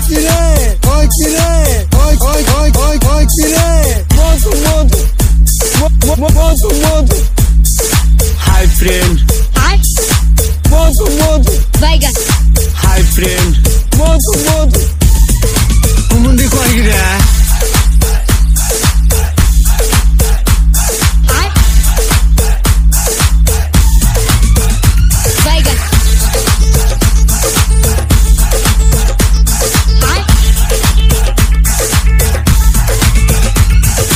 কিরে ওই কিরে ওই ওই ওই ওই ওই কিরে মধু মধু মধু মধু হাই ফ্রেন্ড Hi, মধু মধু Vaigan. হাই ফ্রেন্ড মধু মধু কুমুন্দি কয় গিরা Hi, Vaigan. Hi,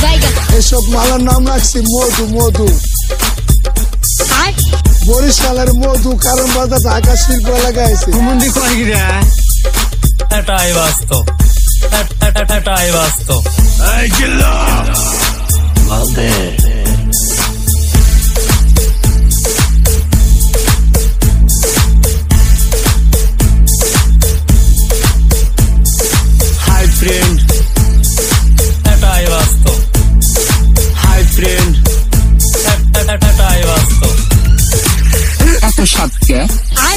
Vaigan. এসব মালার নাম রাখছি মধু মধু Hi, বরিশালের মধু কারণ বাজার ঢাকা শিল্প এলাকায় আছে কুমুন্দি কয় গিরা এটাই বাস্তব এটাই বাস্তব এই জিল্লা বাদে হাই ফ্রেন্ড এটাই বাস্তব হাই ফ্রেন্ড এটাই বাস্তব এত সাতকে Hi,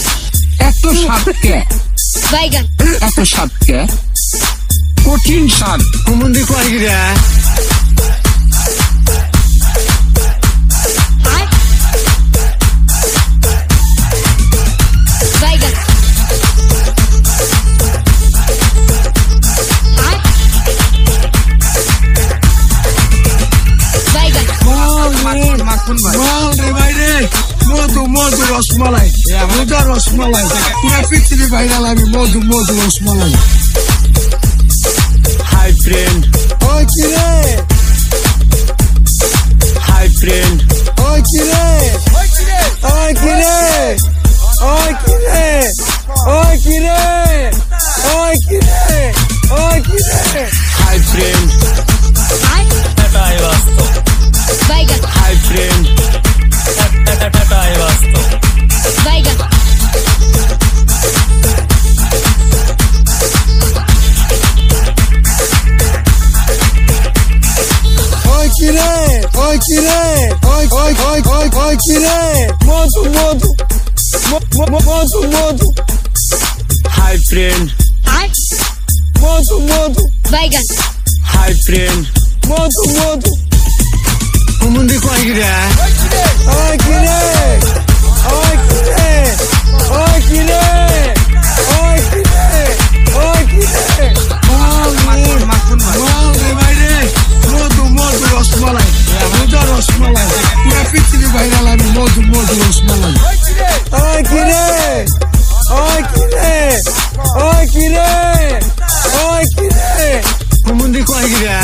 এত সাতকে Vaigan. এত সাতকে কঠিন সাত কুমুন্দি কয় গিরা Hi, Vaigan. Hi, Vaigan. মাখন ভাই মাল রে ভাই রে মধু মধু রসমালাই মধু রসমালাই পুরা পৃথিবী ভাইরাল আমি মধু মধু রসমালাই হাই ফ্রেন্ড ওই কিরে হাই ফ্রেন্ড ওই কিরে ওই কিরে ওই কিরে ওই কিরে ওই কিরে ওই কিরে হাই ফ্রেন্ড Hi, এটাই বাস্তব Vaigan. হাই ফ্রেন্ড এটাই বাস্তব Vaigan. ওই কিরে ওই কিরে ওই ওই ওই ওই ওই কিরে মধু মধু মধু মধু হাই ফ্রেন্ড Hi, মধু মধু Vaigan. হাই ফ্রেন্ড মধু মধু কুমুন্দি কয় গিরা ওই কিরে ওই কিরে ওই কিরে ওই কিরে ওই কিরে মাখন ভাই মাল রে ভাই রে মধু মধু রসমালাই মধু রসমালাই পুরা পৃথিবী ভাইরাল আমি মধু মধু রসমালাই ওই কিরে ওই কিরে ওই কিরে ওই কিরে কুমুন্দি কয় গিরা